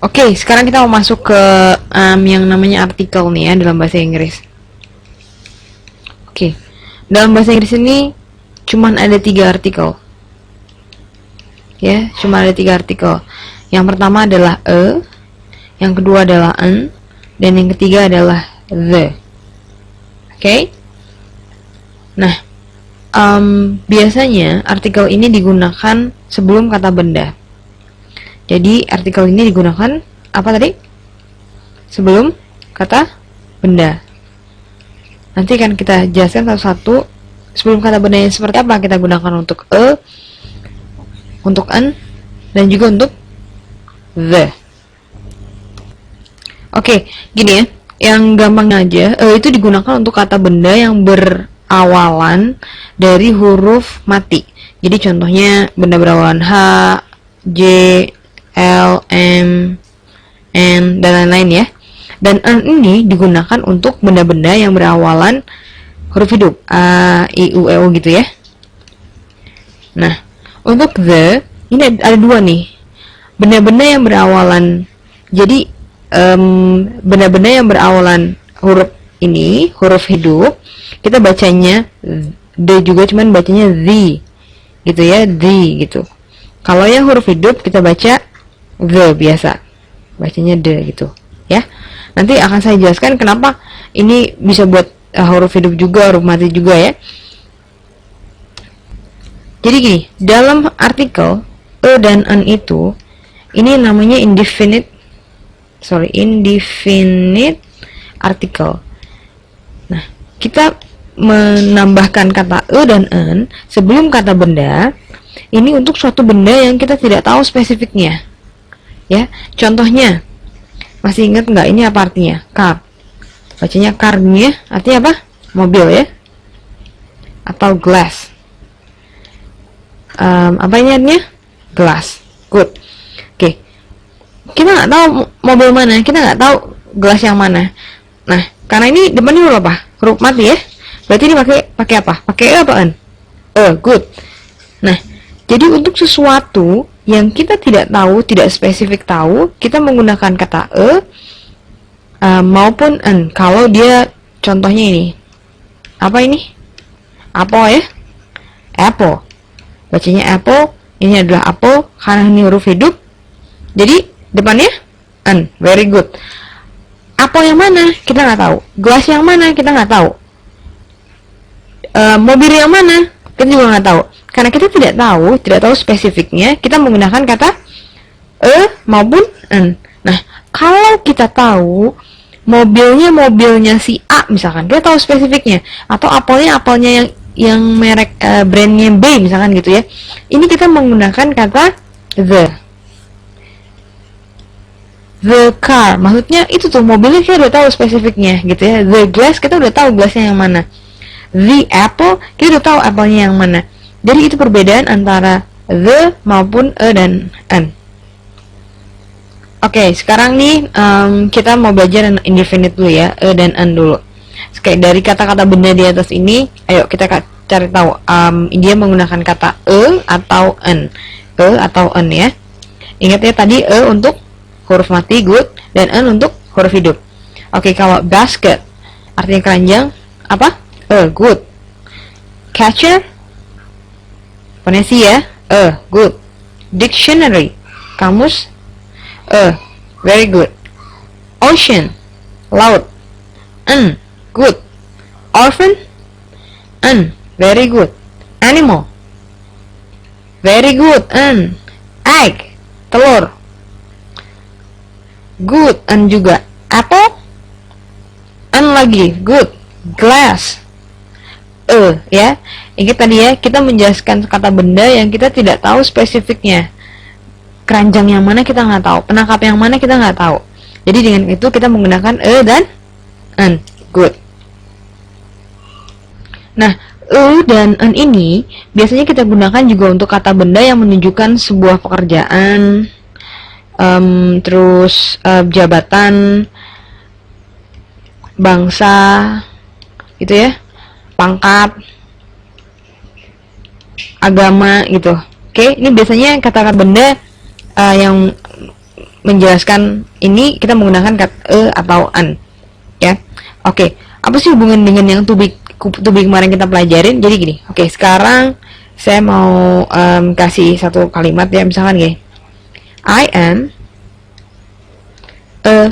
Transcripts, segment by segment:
Oke, sekarang kita mau masuk ke yang namanya artikel nih ya dalam bahasa Inggris. Oke, dalam bahasa Inggris ini cuman ada 3 artikel. Ya, cuma ada 3 artikel. Yang pertama adalah yang kedua adalah an, dan yang ketiga adalah the. Oke? Nah, biasanya artikel ini digunakan sebelum kata benda. Jadi artikel ini digunakan apa tadi? Sebelum kata benda. Nanti akan kita jelaskan satu-satu sebelum kata bendanya seperti apa kita gunakan untuk untuk an, dan juga untuk the. Oke, gini ya. Yang gampang aja, itu digunakan untuk kata benda yang berawalan dari huruf mati. Jadi contohnya benda berawalan H, J, L, M, N, dan lain-lain ya. Dan an ini digunakan untuk benda-benda yang berawalan huruf hidup A, I, U, E, O gitu ya. Nah, untuk the ini ada 2 nih. Benda-benda yang berawalan, jadi benda-benda yang berawalan huruf ini, huruf hidup, kita bacanya the juga, cuman bacanya the gitu ya, the gitu. Kalau yang huruf hidup kita baca the biasa, bacanya the gitu ya. Nanti akan saya jelaskan kenapa ini bisa buat huruf hidup juga, huruf mati juga ya. Jadi gini, dalam artikel dan an itu, ini namanya indefinite article. Nah, kita menambahkan kata dan an sebelum kata benda ini untuk suatu benda yang kita tidak tahu spesifiknya. Ya, contohnya, masih ingat nggak ini apa artinya? Car. Bacanya car nih ya, artinya apa? Mobil ya. Atau glass. Apa ini artinya? Glass. Good. Oke. Kita nggak tahu mobil mana, kita nggak tahu gelas yang mana. Nah, karena ini depannya huruf apa? Huruf mati ya. Berarti ini pakai apa? Pakai apaan? Good. Nah, jadi untuk sesuatu yang kita tidak tahu, tidak spesifik tahu, kita menggunakan kata maupun an. Kalau dia contohnya ini, apa ini? Apple ya? Apple. Bacanya apple. Ini adalah apple karena ini huruf hidup. Jadi depannya an. Very good. Apple yang mana? Kita nggak tahu. Gelas yang mana? Kita nggak tahu. Mobil yang mana? Kita juga nggak tahu. Karena kita tidak tahu spesifiknya, kita menggunakan kata maupun an. Nah, kalau kita tahu mobilnya si A misalkan, kita tahu spesifiknya, atau apelnya yang merek brandnya B misalkan gitu ya. Ini kita menggunakan kata the car, maksudnya itu tuh mobilnya kita udah tahu spesifiknya gitu ya. The glass, kita udah tahu gelasnya yang mana. The apple, kita udah tahu apelnya yang mana. Jadi itu perbedaan antara the maupun dan an. Oke, sekarang nih kita mau belajar indefinite dulu ya, dan an dulu. Oke, dari kata-kata benda di atas ini, ayo kita cari tahu dia menggunakan kata atau an. Atau an ya. Ingat ya tadi untuk huruf mati, good, dan an untuk huruf hidup. Oke, kalau basket artinya keranjang, apa? Good. Catcher, ponesi ya, good. Dictionary, kamus, very good. Ocean, laut, good. Orphan, very good. Animal, very good. Egg, telur, good. Juga apple, lagi, good. Glass, ya. Ingat tadi ya, kita menjelaskan kata benda yang kita tidak tahu spesifiknya. Keranjang yang mana kita nggak tahu, penangkap yang mana kita nggak tahu. Jadi dengan itu kita menggunakan dan an. Good. Nah, dan an ini biasanya kita gunakan juga untuk kata benda yang menunjukkan sebuah pekerjaan, terus jabatan, bangsa, gitu ya, pangkat, agama gitu. Oke, ini biasanya kata-kata benda yang menjelaskan ini kita menggunakan kata atau an, ya. Oke, apa sih hubungan dengan yang to be kemarin kita pelajarin? Jadi gini, oke, sekarang saya mau kasih satu kalimat ya, misalkan gini, I am a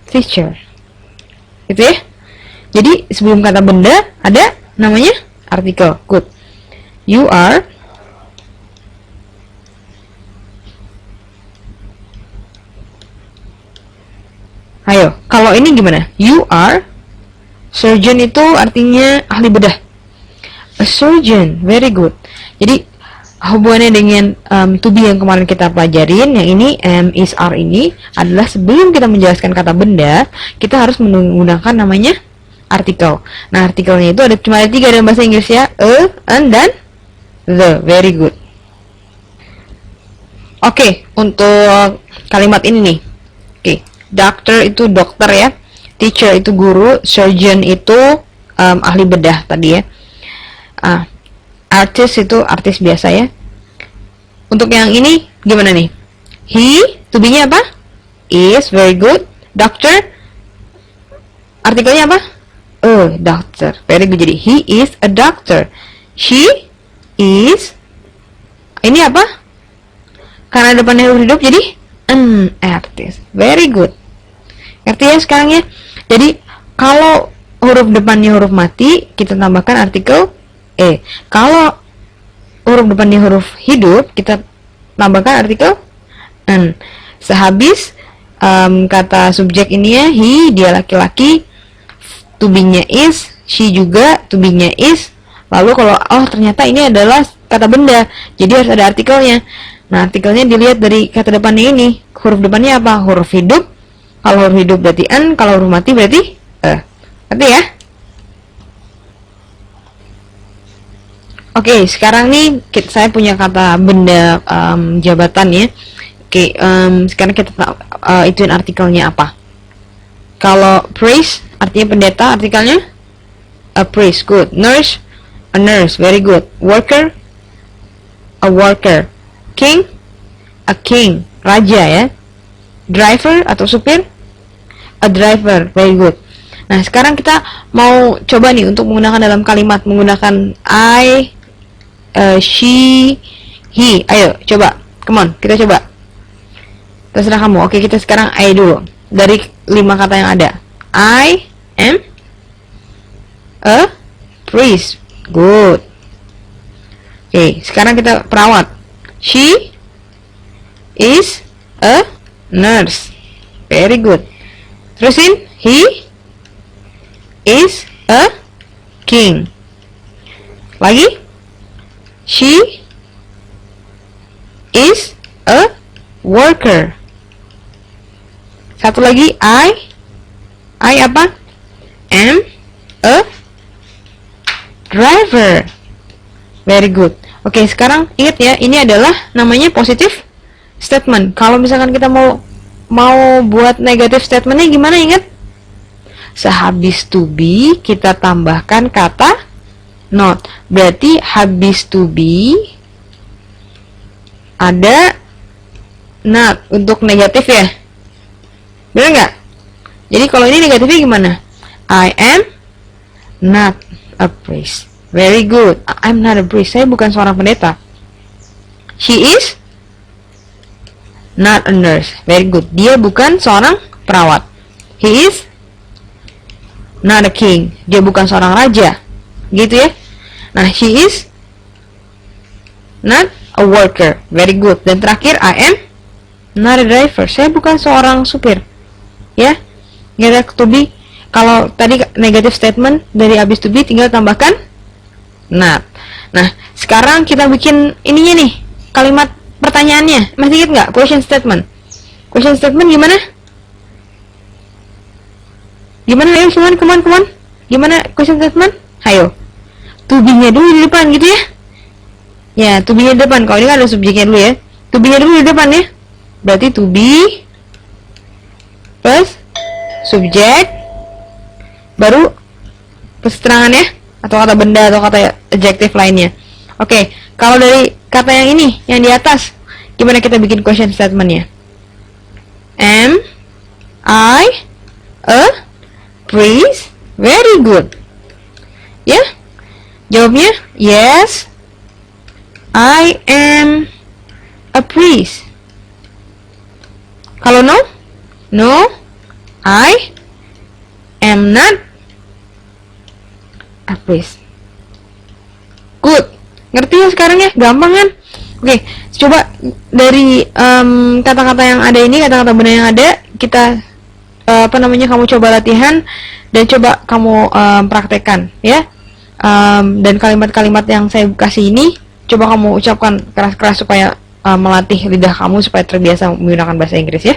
teacher, gitu ya. Jadi sebelum kata benda ada namanya artikel. Good. You are Ayo, kalau ini gimana? You are surgeon itu artinya ahli bedah. A surgeon, very good. Jadi hubungannya dengan to be yang kemarin kita pelajarin, yang ini am, is, are ini adalah sebelum kita menjelaskan kata benda, kita harus menggunakan namanya artikel. Nah, artikelnya itu cuma ada 3 dalam bahasa Inggris ya, a, an, dan the. Very good. Oke, untuk kalimat ini nih. Oke, doctor itu dokter ya, teacher itu guru, surgeon itu ahli bedah tadi ya. Artist itu artis biasa ya. Untuk yang ini gimana nih? He, to be-nya apa? Is, very good. Doctor, artikelnya apa? Doctor, very good. Jadi he is a doctor. She is, ini apa? Karena depannya huruf hidup jadi an artist, very good. Ngerti ya sekarang ya? Jadi kalau huruf depannya huruf mati, kita tambahkan artikel e. Kalau huruf depannya huruf hidup, kita tambahkan artikel an. Sehabis kata subjek ini ya, he, dia laki-laki, to be-nya is, she juga, to be-nya is. Lalu kalau ternyata ini adalah kata benda, jadi harus ada artikelnya. Nah, artikelnya dilihat dari kata depannya ini. Huruf depannya apa? Huruf hidup. Kalau huruf hidup berarti an, kalau huruf mati berarti ngerti ya? Oke, sekarang nih saya punya kata benda jabatan ya. Oke, sekarang kita ituin artikelnya apa. Kalau priest artinya pendeta, artikelnya a priest, good. Nurse, a nurse, very good. Worker, a worker. King, a king, raja ya. Driver atau supir, a driver, very good. Nah, sekarang kita mau coba nih untuk menggunakan dalam kalimat menggunakan I, she, he. Ayo, coba. Come on, kita coba. Terserah kamu. Oke, kita sekarang I dulu. Dari 5 kata yang ada. I am a priest. Good. Oke, sekarang kita perawat. She is a nurse. Very good. Terusin. He is a king. Lagi. She is a worker. Satu lagi. I apa? Am a driver. Very good. Oke, sekarang ingat ya, ini adalah namanya positive statement. Kalau misalkan kita mau buat negative statementnya gimana, ingat? Sehabis to be kita tambahkan kata not. Berarti habis to be ada not untuk negatif ya. Benar nggak? Jadi kalau ini negatifnya gimana? I am not a priest. Very good. I'm not a priest. Saya bukan seorang pendeta. She is not a nurse. Very good. Dia bukan seorang perawat. He is not a king. Dia bukan seorang raja. Gitu ya. Nah, she is not a worker. Very good. Dan terakhir, I am not a driver. Saya bukan seorang supir. Ya. Nggak ada to be. Kalau tadi negative statement dari habis to be tinggal tambahkan not. Nah, sekarang kita bikin ininya nih, kalimat pertanyaannya. Masih ingat nggak? Question statement. Question statement gimana? Gimana? Ayo, come on. Gimana question statement? Ayo. To be-nya dulu di depan gitu ya. Ya, to be-nya di depan. Kalau ini kan ada subjeknya dulu ya. To be-nya dulu di depan ya. Berarti to be plus subjek baru keterangan ya, atau kata benda atau kata adjective lainnya. Oke, kalau dari kata yang ini yang di atas, gimana kita bikin question statementnya? Am I a priest? Very good. Ya, jawabnya yes, I am a priest. Kalau no, no, I am not a priest. Good. Ngerti ya sekarang ya? Gampang kan? Oke, coba dari kata-kata yang ada ini, kata-kata benda yang ada, kita kamu coba latihan dan coba kamu praktekkan ya. Dan kalimat-kalimat yang saya kasih ini coba kamu ucapkan keras-keras supaya melatih lidah kamu supaya terbiasa menggunakan bahasa Inggris ya.